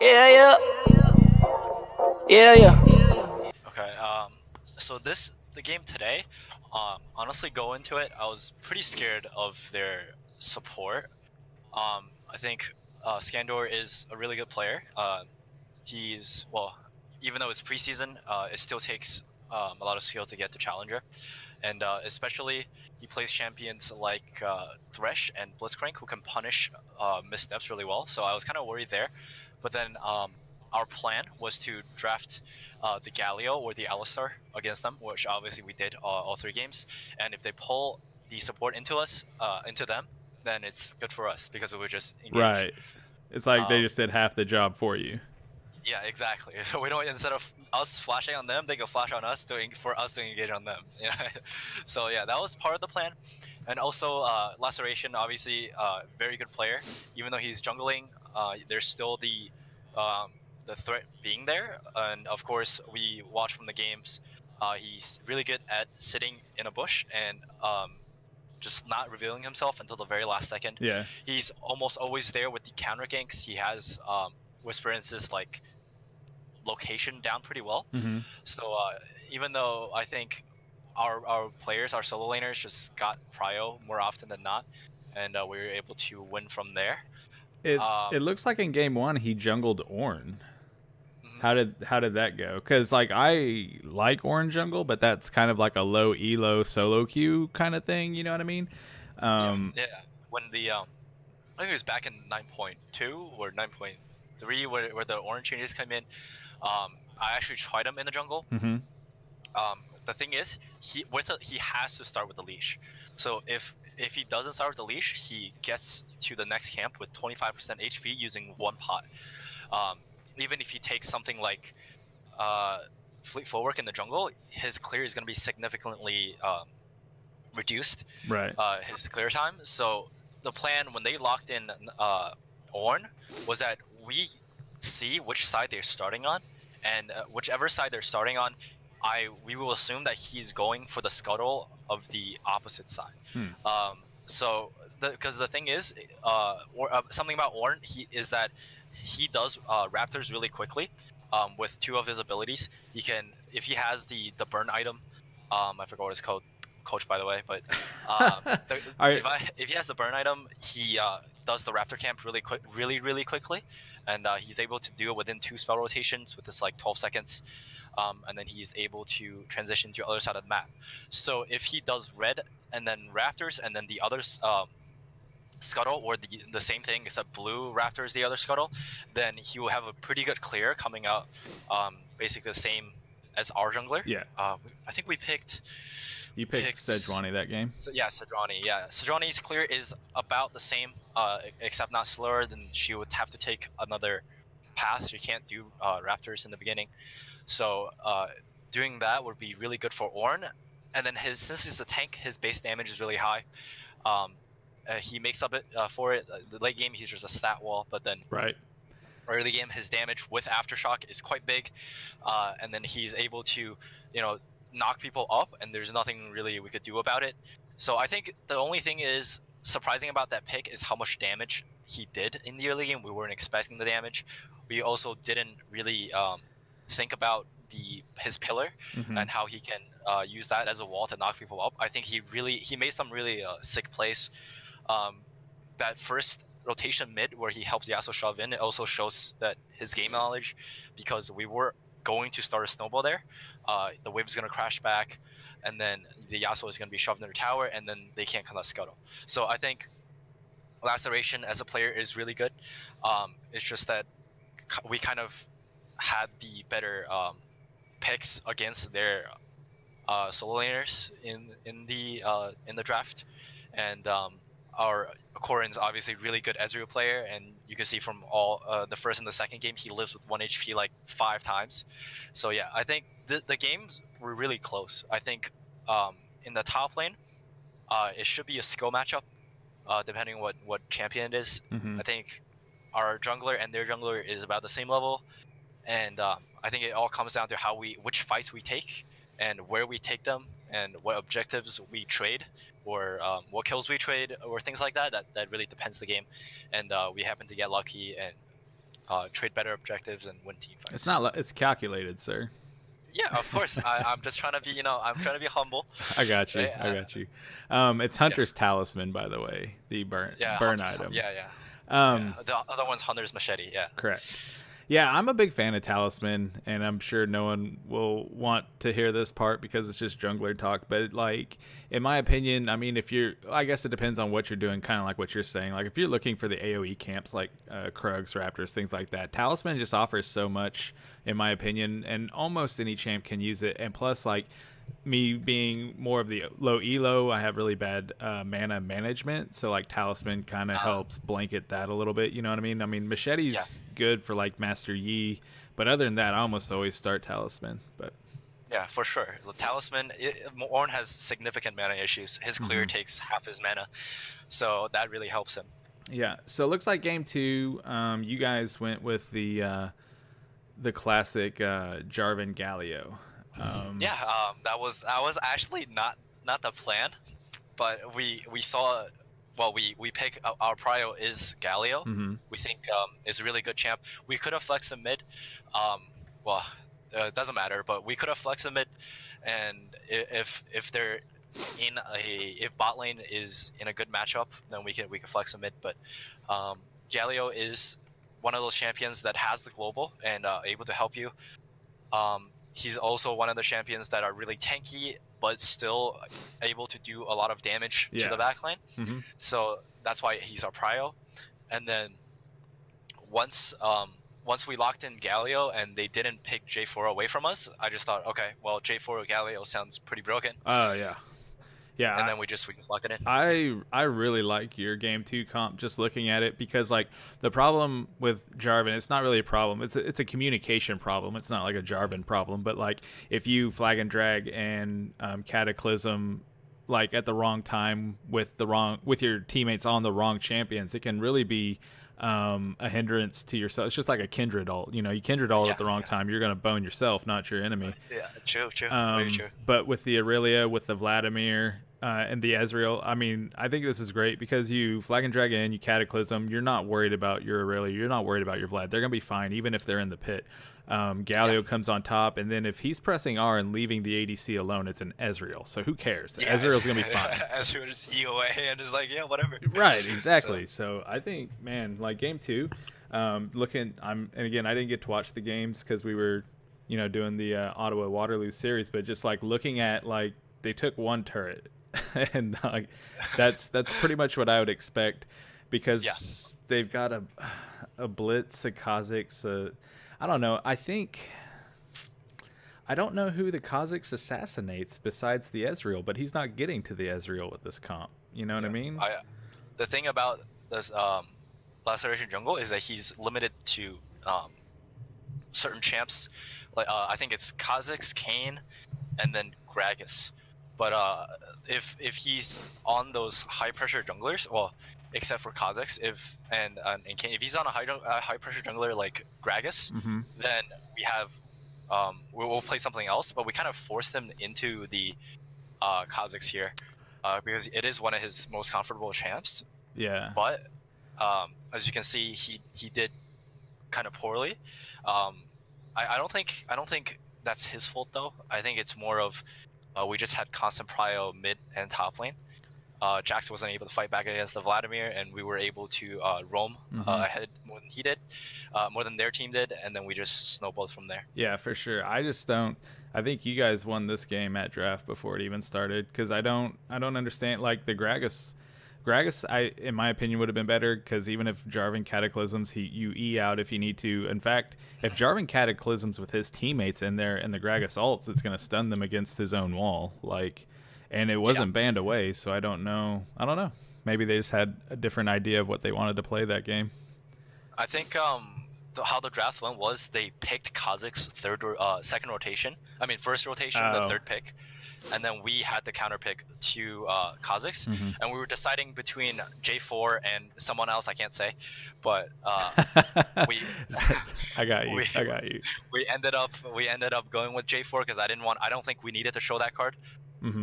Yeah, yeah. Okay, so the game today, honestly, go into it, I was pretty scared of their support. I think Skandor is a really good player. Well, even though it's preseason, it still takes a lot of skill to get to Challenger, and especially he plays champions like Thresh and Blitzcrank who can punish missteps really well. So I was kind of worried there, but then our plan was to draft the Galio or the Alistar against them, which obviously we did all 3 games. And if they pull the support into them, then it's good for us because we would just engage. Right. It's like they Um, just did half the job for you. yeah, exactly. So we don't, instead of us flashing on them, they go flash on us for us to engage on them. You know? So yeah, that was part of the plan. And also Laceration, obviously, very good player. Even though he's jungling, there's still the threat being there. And of course, we watch from the games. He's really good at sitting in a bush and just not revealing himself until the very last second. Yeah. He's almost always there with the counter ganks. He has Whisperance's like location down pretty well. Mm-hmm. So even though I think our players, our solo laners, just got prio more often than not, and we were able to win from there. It looks like in game 1 he jungled Ornn. Mhm. How did that go? Because like I like Ornn jungle, but that's kind of like a low elo solo queue kind of thing. You know what I mean? Yeah. When I think it was back in 9.2 or 9.3 where the orange changes come in. I actually tried him in the jungle. Mm-hmm. The thing is, he has to start with the leash. So if he doesn't start with the leash, he gets to the next camp with 25% HP using 1 pot. Even if he takes something like Fleet Footwork in the jungle, his clear is going to be significantly reduced. Right. His clear time. So the plan when they locked in Ornn was that we see which side they're starting on, and whichever side they're starting on, we will assume that he's going for the scuttle of the opposite side. So because the thing is, something about Ornn is that he does Raptors really quickly. With 2 of his abilities, he can, if he has the burn item, I forgot what it's called, coach by the way, but if he has the burn item, he does the Raptor camp really quickly, and he's able to do it within 2 spell rotations with this like 12 seconds, and then he's able to transition to the other side of the map. So if he does red and then Raptors and then the others scuttle, or the same thing except blue Raptors the other scuttle, then he will have a pretty good clear coming out, basically the same as our jungler. Yeah. I think we picked. You picked Sejuani that game. So, yeah, Sejuani. Yeah, Sejuani's clear is about the same, except not slower. Then she would have to take another path. She can't do Raptors in the beginning. So doing that would be really good for Ornn. And then since he's a tank, his base damage is really high. He makes up for it. The late game, he's just a stat wall, but then right. Early game, his damage with Aftershock is quite big, and then he's able to, knock people up, and there's nothing really we could do about it. So I think the only thing is surprising about that pick is how much damage he did in the early game. We weren't expecting the damage. We also didn't really think about his pillar and how he can use that as a wall to knock people up. I think he made some really sick plays. That first rotation mid where he helped Yasuo shove in, it also shows that his game knowledge, because we were going to start a snowball there. The wave is going to crash back, and then the Yasuo is going to be shoved in their tower, and then they can't come out scuttle. So I think Laceration as a player is really good. It's just that we kind of had the better picks against their solo laners in the draft, and our Corin's obviously really good Ezreal player, and you can see from all the first and the second game he lives with 1 HP like 5 times. So yeah, I think the games were really close. I think in the top lane, it should be a skill matchup, depending on what champion it is. I think our jungler and their jungler is about the same level, and I think it all comes down to which fights we take and where we take them. and what objectives we trade, or what kills we trade, or things like that. That really depends the game, and we happen to get lucky and trade better objectives and win team fights. It's calculated, sir. Yeah, of course. I'm just trying to be, I'm trying to be humble. I got you. Right? I got you. It's Hunter's Talisman, by the way, the burn item. Yeah. Um, The other one's Hunter's Machete. Yeah. Correct. Yeah, I'm a big fan of Talisman, and I'm sure no one will want to hear this part because it's just jungler talk. But like, in my opinion, I mean, I guess it depends on what you're doing, kind of like what you're saying. Like, if you're looking for the AOE camps, like Krugs, Raptors, things like that, Talisman just offers so much, in my opinion, and almost any champ can use it. And plus, like, me being more of the low elo, I have really bad mana management, so like Talisman kind of helps blanket that a little bit, you know what I mean? Machete's good for like Master Yi, but other than that I almost always start Talisman. But yeah, for sure, the Talisman, Ornn has significant mana issues. His clear takes half his mana, so that really helps him. Yeah, so it looks like game 2, you guys went with the classic Jarvan Galio. That was actually not the plan, but we saw. Well, we pick our prio is Galio. Mm-hmm. We think is a really good champ. We could have flexed the mid. It doesn't matter, but we could have flexed the mid, and if they're if bot lane is in a good matchup, then we can flex the mid. But Galio is one of those champions that has the global and able to help you. He's also one of the champions that are really tanky, but still able to do a lot of damage to the backline. Mm-hmm. So that's why he's our prio. And then once we locked in Galio and they didn't pick J4 away from us, I just thought, okay, well, J4 or Galio sounds pretty broken. Yeah, and then we just locked it in. I really like your game 2 comp, just looking at it, because like the problem with Jarvan, it's not really a problem. It's a communication problem. It's not like a Jarvan problem. But like if you flag and drag and Cataclysm like at the wrong time with your teammates on the wrong champions, it can really be a hindrance to yourself. It's just like a Kindred ult. You Kindred ult at the wrong time, you're gonna bone yourself, not your enemy. Yeah, true. Very true. But with the Aurelia, with the Vladimir, and the Ezreal, I think this is great because you flag and drag in, you Cataclysm, you're not worried about your Aurelia, you're not worried about your Vlad. They're gonna be fine even if they're in the pit. Galio comes on top, and then if he's pressing R and leaving the ADC alone, it's an Ezreal. So who cares? Yeah, Ezreal's gonna be fine. Ezreal just heal away and is like, yeah, whatever. Right, exactly. So I think, man, like game 2, and again, I didn't get to watch the games because we were, doing the Ottawa Waterloo series, but just like looking at like they took one turret, and like that's pretty much what I would expect, because they've got a Blitz, a Kha'Zix, I don't know. I don't know who the Kha'Zix assassinates besides the Ezreal, but he's not getting to the Ezreal with this comp. You know what I mean? The thing about this Laceration Jungle is that he's limited to certain champs. Like I think it's Kha'Zix, Kayn, and then Gragas. But if he's on those high pressure junglers, well, except for Kha'Zix, if he's on a high pressure jungler like Gragas, then we have we'll play something else. But we kind of forced him into the Kha'Zix here because it is one of his most comfortable champs. Yeah. But as you can see, he did kind of poorly. I don't think that's his fault though. I think it's more of we just had constant prio mid and top lane. Jax wasn't able to fight back against the Vladimir, and we were able to roam ahead more than he did, more than their team did, and then we just snowballed from there. Yeah, for sure. I think you guys won this game at draft before it even started, because I don't understand, like, the Gragas, in my opinion, would have been better, because even if Jarvan Cataclysms, you E out if you need to. In fact, if Jarvan Cataclysms with his teammates in there and the Gragas ults, it's going to stun them against his own wall. Like, and it wasn't banned away, so I don't know. Maybe they just had a different idea of what they wanted to play that game. I think how the draft went was they picked Kha'Zix first rotation, the third pick. And then we had the counter pick to Kha'Zix, and we were deciding between J4 and someone else I can't say, but we I got you. We ended up going with J4 because I don't think we needed to show that card.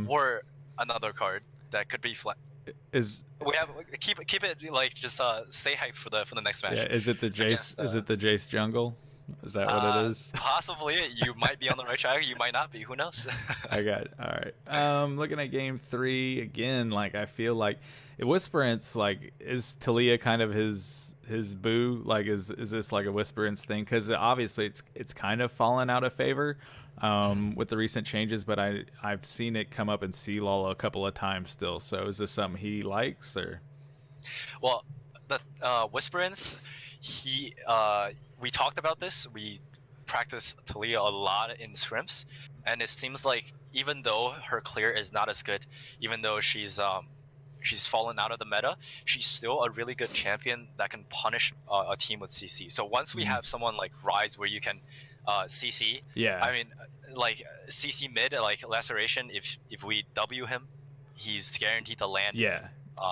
or another card that could be flat. Is We have keep it like just stay hyped for the next match. Is it the Jace? Against, Is it the Jace jungle? Is that what it is? Possibly. You might be on the right track. You might not be. Who knows? I got it. All right. Looking at game 3 again, like I feel like Whisperance, like is Talia kind of his boo? Like is this like a Whisperance thing? Because obviously it's kind of fallen out of favor with the recent changes, but I've seen it come up in CLOL a couple of times still. So is this something he likes or? Well, the Whisperance, we talked about this. We practice Talia a lot in scrims, and it seems like even though her clear is not as good, even though she's fallen out of the meta, she's still a really good champion that can punish a team with CC. So once we have someone like Ryze where you can CC, I mean, like CC mid, like Laceration, if we W him, he's guaranteed to land. Yeah,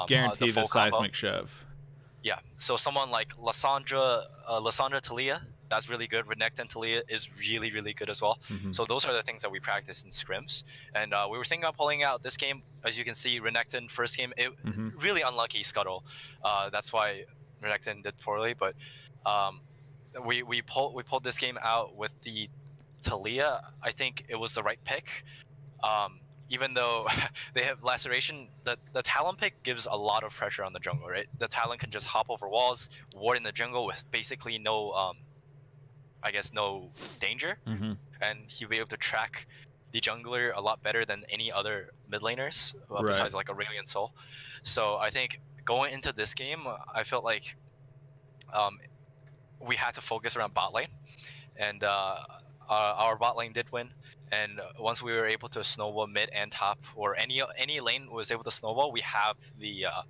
guaranteed the seismic shove. Yeah, so someone like Lysandra Talia, that's really good. Renekton Talia is really, really good as well. So those are the things that we practice in scrims. And we were thinking about pulling out this game. As you can see, Renekton first game, it really unlucky Scuttle. That's why Renekton did poorly. But we pulled this game out with the Talia. I think it was the right pick. Even though they have Laceration, the Talon pick gives a lot of pressure on the jungle, right? The Talon can just hop over walls, ward in the jungle with basically no, I guess, no danger. And he'll be able to track the jungler a lot better than any other mid laners, besides like Aurelion Sol. So I think going into this game, I felt like we had to focus around bot lane. And our bot lane did win. And once we were able to snowball mid and top, or any lane was able to snowball, we have we have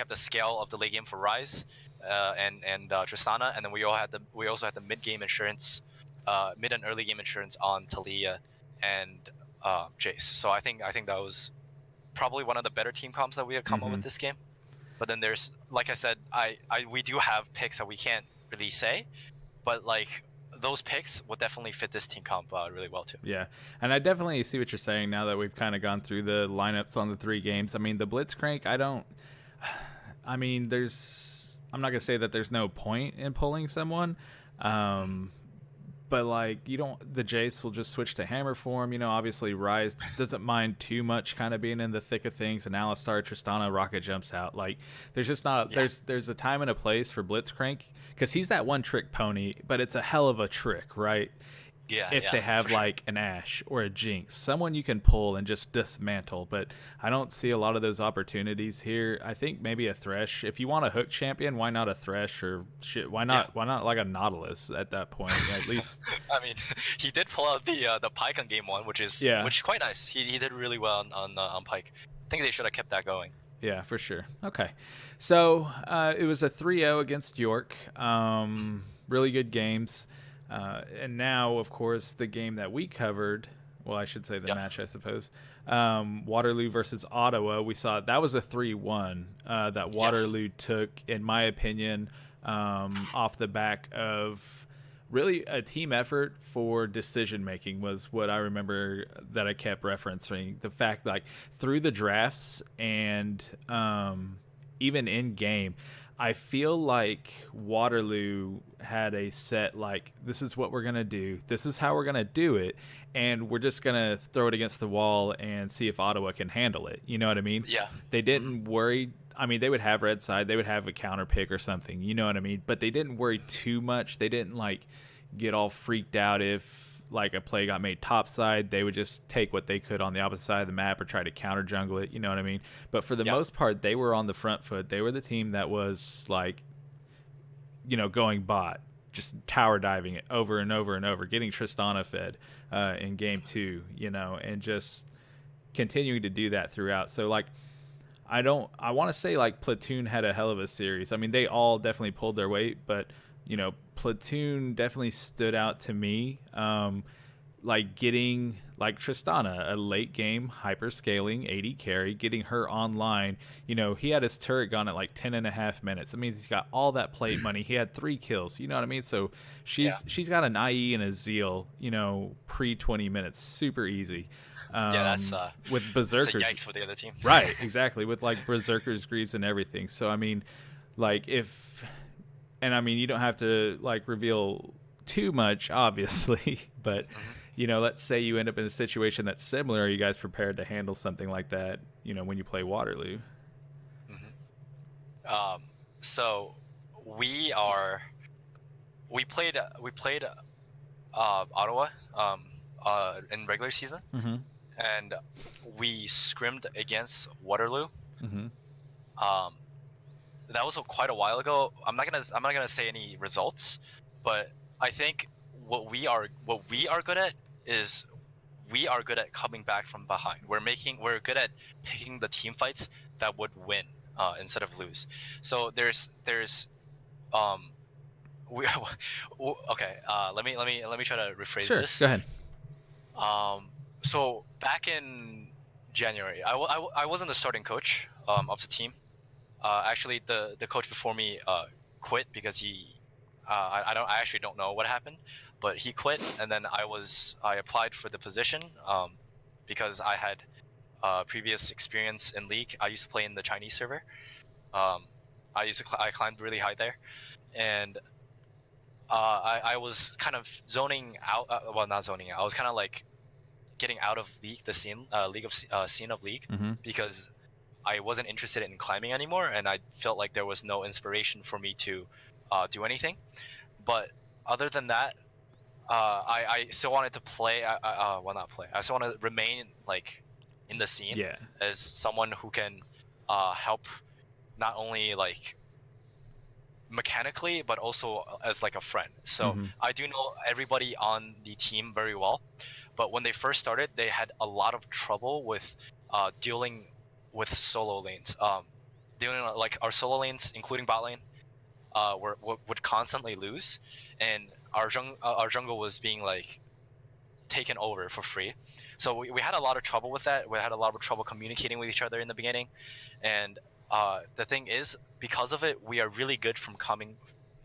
the scale of the late game for Ryze and Tristana, and then we also had the mid game insurance, mid and early game insurance on Talia and Jace. So I think that was probably one of the better team comps that we had come up with this game. But then there's, like I said, we do have picks that we can't really say, but like, those picks will definitely fit this team comp really well too. Yeah, and I definitely see what you're saying now that we've kind of gone through the lineups on the 3 games. I mean, the Blitzcrank, I'm not gonna say that there's no point in pulling someone, but like the Jace will just switch to hammer form. You know, obviously Ryze doesn't mind too much kind of being in the thick of things, and Alistar, Tristana, rocket jumps out. Like there's just not there's a time and a place for Blitzcrank because he's that one trick pony, but it's a hell of a trick, right? Yeah. If they have like an Ashe or a Jinx, someone you can pull and just dismantle. But I don't see a lot of those opportunities here. I think maybe a Thresh. If you want a hook champion, why not a Thresh or shit? Why not? Yeah. Why not like a Nautilus at that point? At least. I mean, he did pull out the Pyke on game 1, which is quite nice. He did really well on Pyke. I think they should have kept that going. Yeah, for sure. Okay, so it was a 3-0 against York. Really good games. And now, of course, the game that we covered, well, I should say the match, I suppose, Waterloo versus Ottawa, we saw that was a 3-1 that Waterloo took, in my opinion, off the back of really a team effort for decision-making was what I remember that I kept referencing. The fact, like, through the drafts and even in-game, I feel like Waterloo had a set, like, this is what we're going to do. This is how we're going to do it. And we're just going to throw it against the wall and see if Ottawa can handle it. You know what I mean? Yeah. They didn't worry. I mean, they would have red side. They would have a counter pick or something. You know what I mean? But they didn't worry too much. They didn't, like, get all freaked out if, like, a play got made top side. They would just take what they could on the opposite side of the map or try to counter jungle it. You know what I mean? But for the most part, they were on the front foot. They were the team that was, like, you know, going bot, just tower diving it over and over and over, getting Tristana fed in game 2, you know, and just continuing to do that throughout. So, like, I want to say, like, Platoon had a hell of a series. I mean, they all definitely pulled their weight, but, you know, Platoon definitely stood out to me. like getting like Tristana, a late game hyper scaling 80 carry, getting her online. You know, he had his turret gone at like 10.5 minutes. That means he's got all that plate money. He had 3 kills. You know what I mean? So Yeah. she's got an IE and a Zeal, you know, pre 20 minutes, super easy. Yeah, that's With it's a berserkers, yikes for the other team. right? Exactly, with like berserkers, greaves, and everything. So I mean, like if, and I mean, you don't have to like reveal too much, obviously, but Mhm. you know, let's say you end up in a situation that's similar. Are you guys prepared to handle something like that? You know, when you play Waterloo. Mhm. So we are we played Ottawa in regular season, Mm-hmm. and we scrimmed against Waterloo. Mm-hmm. Um, that was quite a while ago. I'm not gonna say any results, but I think what we are good at is we are good at coming back from behind. We're good at picking the team fights that would win instead of lose. So there's um we okay. Let me try to rephrase Sure. this. Go ahead. So back in January, I wasn't the starting coach of the team. Actually, the coach before me quit because I actually don't know what happened, but he quit, and then I applied for the position because I had previous experience in league. I used to play in the Chinese server. Um, I climbed really high there, and I was kind of zoning out. Well, not zoning out. I was kind of like getting out of league, the scene, scene of league, Mm-hmm. because I wasn't interested in climbing anymore, and I felt like there was no inspiration for me to do anything. But other than that, I still wanted to play. Well, not play. I still want to remain like in the scene Yeah. as someone who can help not only like mechanically but also as like a friend. So Mm-hmm. I do know everybody on the team very well, but when they first started, they had a lot of trouble with dealing with solo lanes. Dealing like our solo lanes, including bot lane, would constantly lose, and our jungle was being like taken over for free. So we had a lot of trouble with that. We had a lot of trouble communicating with each other in the beginning, and the thing is, because of it, we are really good from coming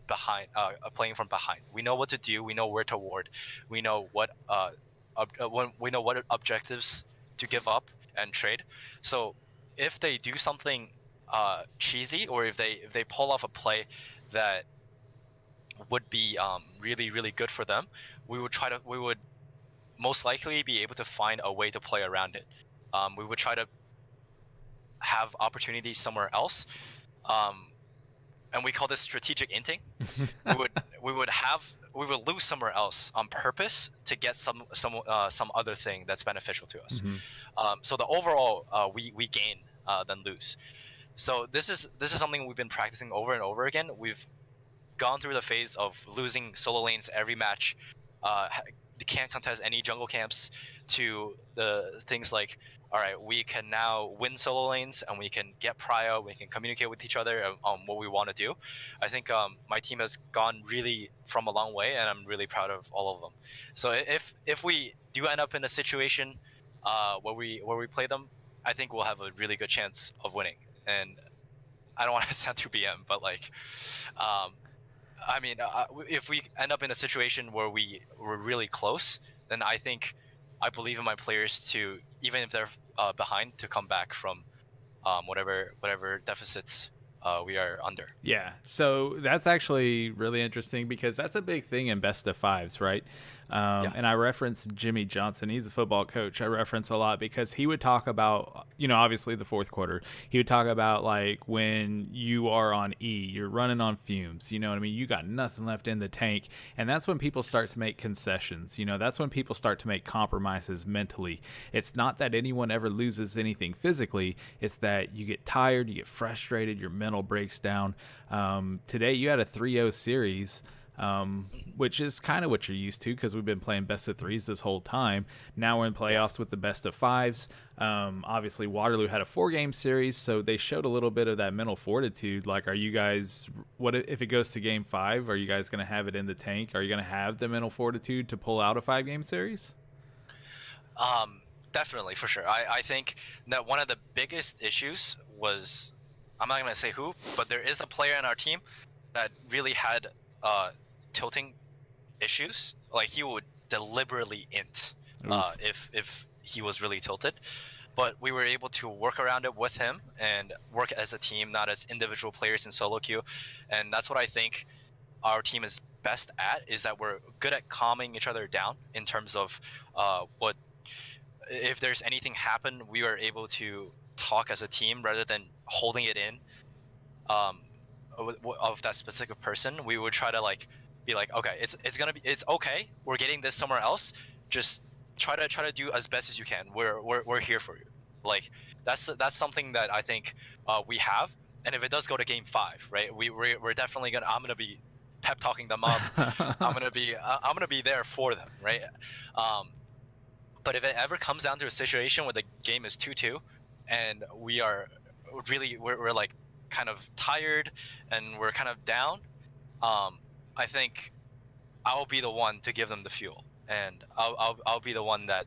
behind, playing from behind. We know what to do. We know where to ward. We know when we know what objectives to give up and trade. So if they do something cheesy, or if they pull off a play that would be really really good for them, we would most likely be able to find a way to play around it. We would try to have opportunities somewhere else, um, and we call this strategic inting. We would we would lose somewhere else on purpose to get some other thing that's beneficial to us. Mm-hmm. So the overall we gain than lose. So this is something we've been practicing over and over again. We've gone through the phase of losing solo lanes every match, can't contest any jungle camps, to the things like, all right, we can now win solo lanes and we can get prio, we can communicate with each other on what we want to do. I think my team has gone really from a long way, and I'm really proud of all of them. So if we do end up in a situation where we play them, I think we'll have a really good chance of winning. And I don't want to sound too BM, but like, um, I mean, if we end up in a situation where we're really close, then I believe in my players to, even if they're behind, to come back from whatever deficits we are under. Yeah, so that's actually really interesting because that's a big thing in best of fives, right? Yeah. And I reference Jimmy Johnson. He's a football coach. I reference a lot because he would talk about, you know, obviously the fourth quarter. He would talk about like when you are on E, you're running on fumes. You know what I mean? You got nothing left in the tank. And that's when people start to make concessions. You know, that's when people start to make compromises mentally. It's not that anyone ever loses anything physically, it's that you get tired, you get frustrated, your mental breaks down. Today you had a 3-0 series, which is kind of what you're used to because we've been playing best of threes this whole time. Now we're in playoffs with the best of fives. Obviously Waterloo had a 4-game series, so they showed a little bit of that mental fortitude. Like, are you guys, what if it goes to game 5? Are you guys going to have it in the tank? Are you going to have the mental fortitude to pull out a 5-game series? Definitely, for sure. I think that one of the biggest issues was, I'm not gonna say who, but there is a player in our team that really had tilting issues. Like he would deliberately int Oof. if he was really tilted. But we were able to work around it with him and work as a team, not as individual players in solo queue. And that's what I think our team is best at, is that we're good at calming each other down in terms of what if there's anything happen, we are able to talk as a team rather than holding it in um, of that specific person. We would try to like be like, okay, it's okay. We're getting this somewhere else. Just try to do as best as you can. We're here for you. Like that's something that I think we have. And if it does go to game 5, right, we're definitely gonna. I'm gonna be pep talking them up. I'm gonna be there for them, right? Um, but if it ever comes down to a situation where the game is 2-2 and we're like kind of tired and we're kind of down, I think I'll be the one to give them the fuel, and I'll be the one that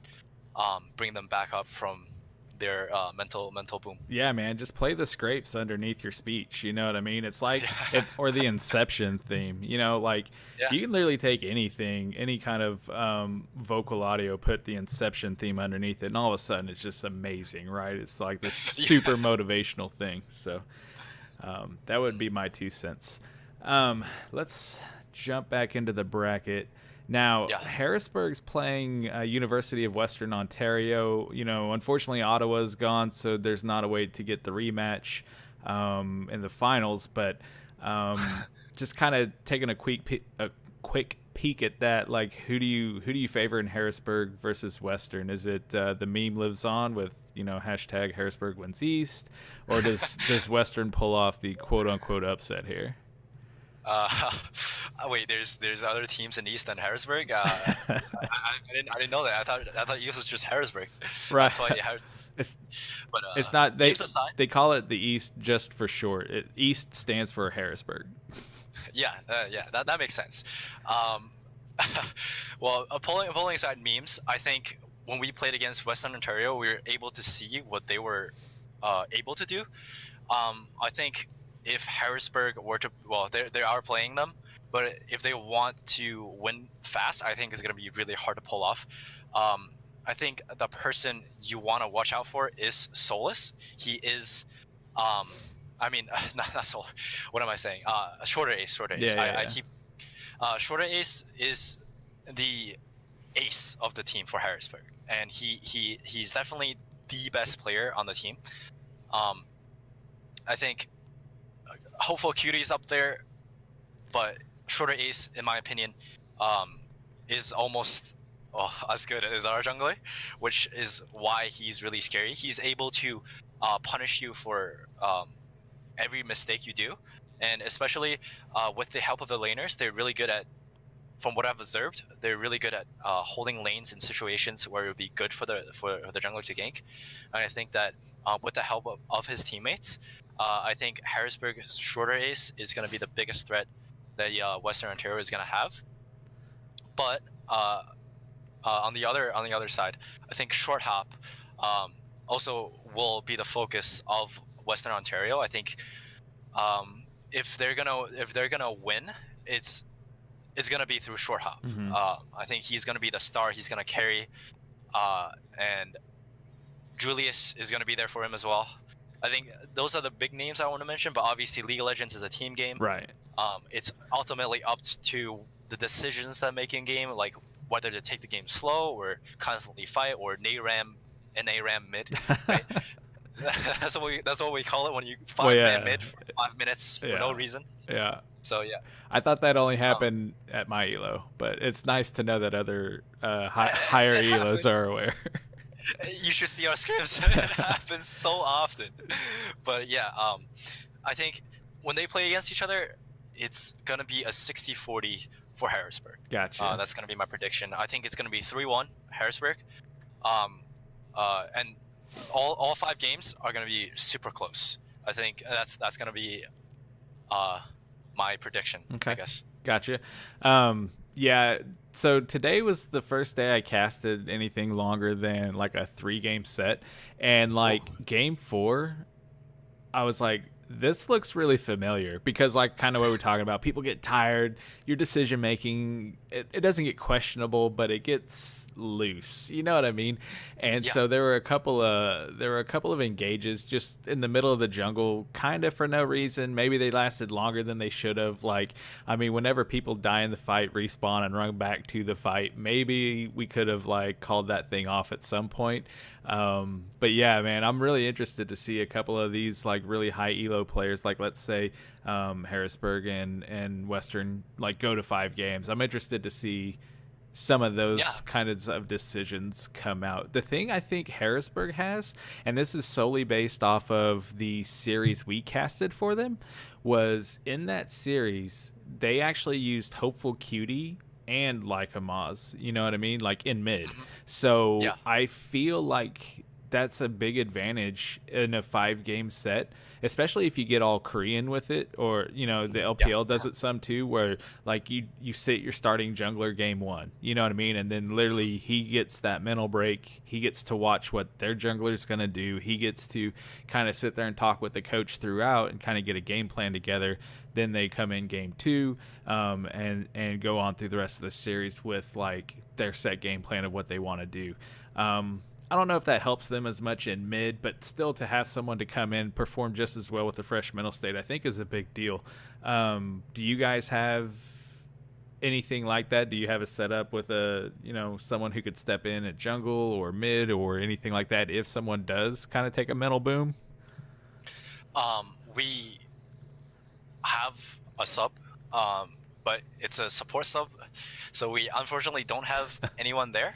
bring them back up from their mental boom. Yeah, man, just play the scrapes underneath your speech. You know what I mean? It's like, Yeah. or the Inception theme. You know, like Yeah. you can literally take anything, any kind of vocal audio, put the Inception theme underneath it, and all of a sudden it's just amazing, right? It's like this super motivational thing. So that would be my 2 cents. Let's jump back into the bracket. Now, Yeah. Harrisburg's playing University of Western Ontario. You know, unfortunately, Ottawa's gone, so there's not a way to get the rematch in the finals. But just kind of taking a quick peek at that, like who do you favor in Harrisburg versus Western? Is it the meme lives on with hashtag Harrisburg wins East, or does Western pull off the quote unquote upset here? Wait, there's other teams in East than Harrisburg. I didn't know that. I thought East was just Harrisburg. Right. That's why. Yeah. It's But it's not names aside, they call it the East just for short. East stands for Harrisburg. yeah, that makes sense. Um, well, pulling aside memes, I think when we played against Western Ontario, we were able to see what they were able to do. I think if Harrisburg were to, well, they are playing them, but if they want to win fast, I think it's going to be really hard to pull off. I think the person you want to watch out for is Solus. He is, I mean, not Sol. What am I saying? Shorter Ace. I keep. Shorter Ace is the ace of the team for Harrisburg, and he's definitely the best player on the team. I think Hopeful Cutie's up there, but Shorter Ace, in my opinion, is almost as good as our jungler, which is why he's really scary. He's able to punish you for every mistake you do, and especially with the help of the laners, they're really good at. From what I've observed, they're really good at holding lanes in situations where it would be good for the jungler to gank. And I think that with the help of his teammates, I think Harrisburg's Shorter Ace is going to be the biggest threat that Western Ontario is going to have. But on the other side, I think Short Hop also will be the focus of Western Ontario. I think if they're gonna win, it's gonna be through Short Hop. Mm-hmm. I think he's gonna be the star. He's gonna carry, and Julius is gonna be there for him as well. I think those are the big names I want to mention. But obviously, League of Legends is a team game. Right. It's ultimately up to the decisions that make in game, like whether to take the game slow or constantly fight or NARAM mid. Right? that's what we call it when you 5-man mid for 5 minutes for no reason. Yeah. So yeah. I thought that only happened at my elo, but it's nice to know that other higher elos are aware. You should see our scripts. It happens so often. But yeah, I think when they play against each other, it's gonna be a 60-40 for Harrisburg. Gotcha. That's gonna be my prediction. I think it's gonna be 3-1 Harrisburg. And all 5 games are gonna be super close. I think that's gonna be my prediction. Okay. I guess. Gotcha. Yeah. So today was the first day I casted anything longer than like a 3 game set, and Ooh. like game 4, I was like, this looks really familiar because, like, kind of what we're talking about. People get tired. Your decision making, it doesn't get questionable, but it gets loose. You know what I mean? And Yeah. so there were a couple of engages just in the middle of the jungle, kind of for no reason. Maybe they lasted longer than they should have. Like, I mean, whenever people die in the fight, respawn and run back to the fight, maybe we could have like called that thing off at some point. But yeah, man, I'm really interested to see a couple of these like really high elo players, like let's say Harrisburg and Western, like go to 5 games. I'm interested to see some of Yeah. those kinds of decisions come out. The thing I think Harrisburg has, and this is solely based off of the series we casted for them, was in that series they actually used Hopeful Cutie and like a Maz, you know what I mean? Like in mid. Hmm. So Yeah. I feel like that's a big advantage in a 5 game set, especially if you get all Korean with it, or you know the Yeah. LPL does it some too, where like you sit your starting jungler game 1, you know what I mean, and then literally he gets that mental break, he gets to watch what their jungler's gonna do, he gets to kind of sit there and talk with the coach throughout and kind of get a game plan together. Then they come in game 2, and go on through the rest of the series with like their set game plan of what they want to do. I don't know if that helps them as much in mid, but still to have someone to come in perform just as well with a fresh mental state, I think is a big deal. Do you guys have anything like that? Do you have a setup with a someone who could step in at jungle or mid or anything like that if someone does kind of take a mental boom? We have a sub, but it's a support sub, so we unfortunately don't have anyone there.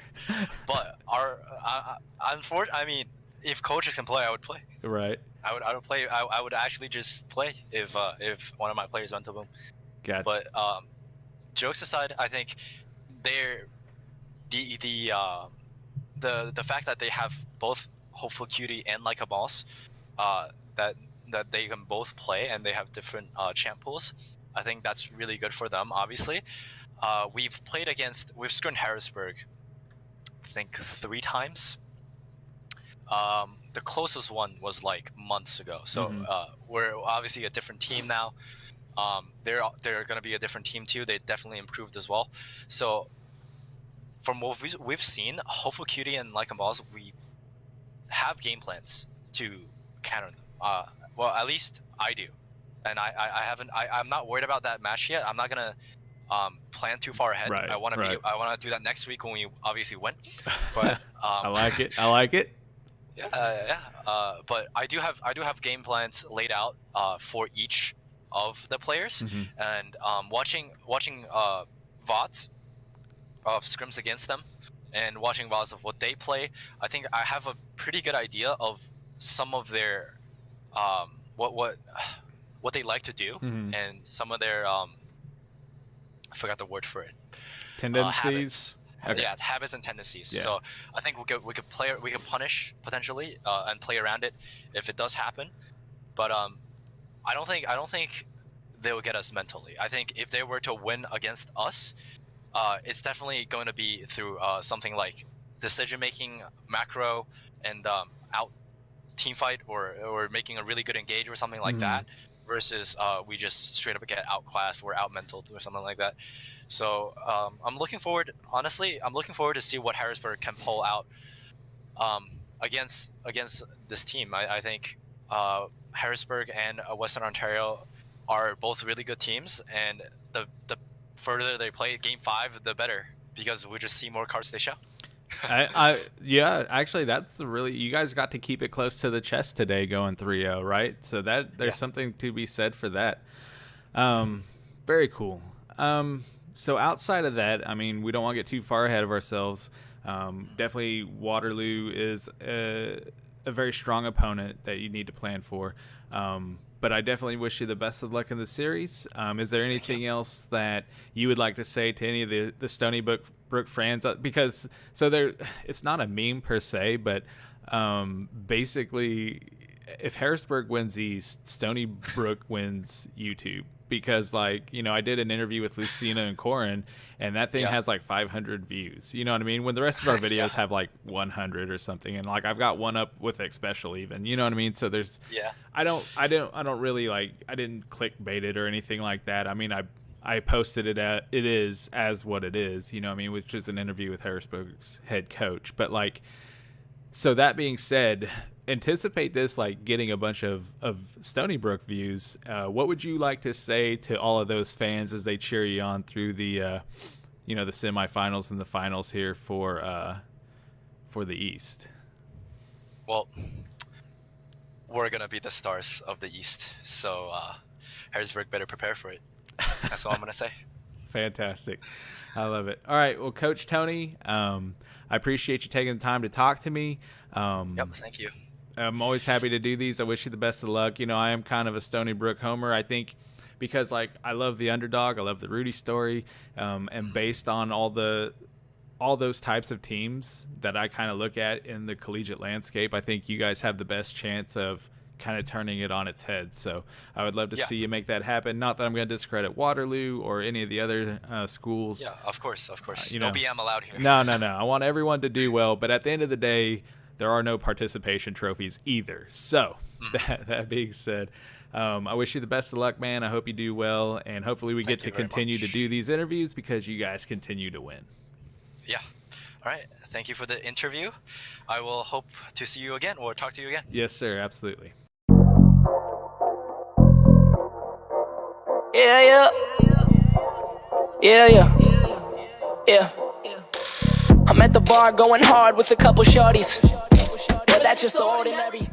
But I mean, if coaches can play, I would play. Right. I would play. I would actually just play if one of my players went to boom. Got. But jokes aside, I think they're the the fact that they have both Hopeful Cutie and Like a Boss, that they can both play and they have different champ pools. I think that's really good for them. Obviously, we've screened Harrisburg, I think 3 times. The closest one was like months ago. So we're obviously a different team now. They're going to be a different team too. They definitely improved as well. So from what we've seen, Hopeful Cutie and Like a Boss, we have game plans to counter them. Well, at least I do, and I haven't. I'm not worried about that match yet. I'm not gonna plan too far ahead. Right, I want right. to do that next week when we obviously win. But I like it. I like it. yeah, yeah. But I do have game plans laid out for each of the players, and watching VODs of scrims against them, and watching VODs of what they play, I think I have a pretty good idea of some of their what they like to do, and some of their I forgot the word for it. Tendencies. Okay. Yeah, habits and tendencies. Yeah. So I think we could punish potentially and play around it if it does happen. But I don't think they will get us mentally. I think if they were to win against us, it's definitely going to be through something like decision making, macro, and out team fight or making a really good engage or something like that, versus we just straight up get outclassed or outmentaled or something like that. So I'm looking forward to see what Harrisburg can pull out against this team. I think Harrisburg and Western Ontario are both really good teams, and the further they play game 5, the better, because we just see more cards they show. Yeah, actually that's really, you guys got to keep it close to the chest today going 3-0, right? So that there's something to be said for that. Very cool. So outside of that, I mean, we don't want to get too far ahead of ourselves. Definitely Waterloo is a very strong opponent that you need to plan for. But I definitely wish you the best of luck in the series. Is there anything else that you would like to say to any of the Stony Brook fans? Because it's not a meme per se, but basically if Harrisburg wins East, Stony Brook wins YouTube. Because, like, you know, I did an interview with Lucina and Corin, and that thing has like 500 views. You know what I mean? When the rest of our videos have like 100 or something, and like I've got one up with X Special even. You know what I mean? So there's, I don't really like, I didn't clickbait it or anything like that. I mean, I posted it at it is as what it is. You know what I mean? Which is an interview with Harrisburg's head coach. But like, so that being said, anticipate this like getting a bunch of Stony Brook views. What would you like to say to all of those fans as they cheer you on through the you know, the semifinals and the finals here for the East? Well, we're gonna be the stars of the East, so Harrisburg better prepare for it. That's all I'm gonna say. Fantastic. I love it. All right, well, Coach Tony, I appreciate you taking the time to talk to me. Yep, thank you. I'm always happy to do these. I wish you the best of luck. You know, I am kind of a Stony Brook homer, I think, because like I love the underdog, I love the Rudy story, and based on all those types of teams that I kind of look at in the collegiate landscape, I think you guys have the best chance of kind of turning it on its head. So I would love to see you make that happen. Not that I'm going to discredit Waterloo or any of the other schools. Yeah, of course. You no know, BM allowed here. No. I want everyone to do well, but at the end of the day, there are no participation trophies either. So that being said, I wish you the best of luck, man. I hope you do well, and hopefully we get to continue to do these interviews because you guys continue to win. Yeah. All right. Thank you for the interview. I will hope to see you again or talk to you again. Yes, sir. Absolutely. Yeah. I'm at the bar going hard with a couple shorties, but that's just the ordinary.